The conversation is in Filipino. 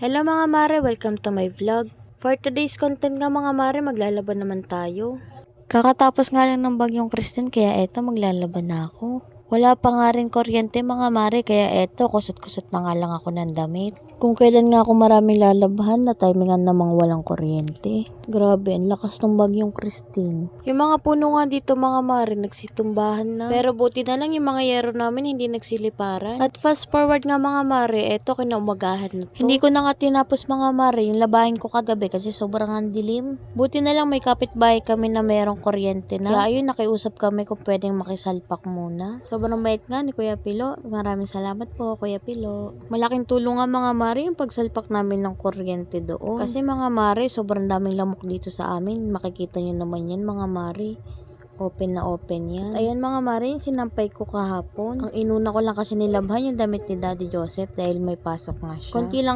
Hello mga mare, welcome to my vlog. For today's content nga mga mare, maglalaban naman tayo. Kakatapos nga lang ng bagyong Kristen, kaya eto maglalaban na ako. Wala pa nga rin kuryente mga mare, kaya eto kusot-kusot na nga lang ako ng damit. Kung kailan nga ako maraming lalabahan na timingan namang walang kuryente. Grabe, ang lakas ng bagyong Christine. Yung mga puno nga dito mga mare, nagsitumbahan na. Pero buti na lang yung mga yero namin hindi nagsiliparan. At fast forward nga mga mare, eto kinaumagahan na to. Hindi ko na nga tinapos mga mare yung labahin ko kagabi kasi sobrang ang dilim. Buti na lang may kapitbahay kami na mayroong kuryente na. Kaya ayun, nakiusap kami kung pwedeng makisalpak muna. Sobrang bait nga ni Kuya Pilo. Maraming salamat po Kuya Pilo. Malaking tulong nga mga mare yung pagsalpak namin ng kuryente doon. Kasi mga mare, sobrang daming lamok dito sa amin. Makikita nyo naman yan mga mare. Open na open yan. At ayan mga mare, yung sinampay ko kahapon. Ang inuna ko lang kasi nilabhan yung damit ni Daddy Joseph dahil may pasok nga siya. Konti lang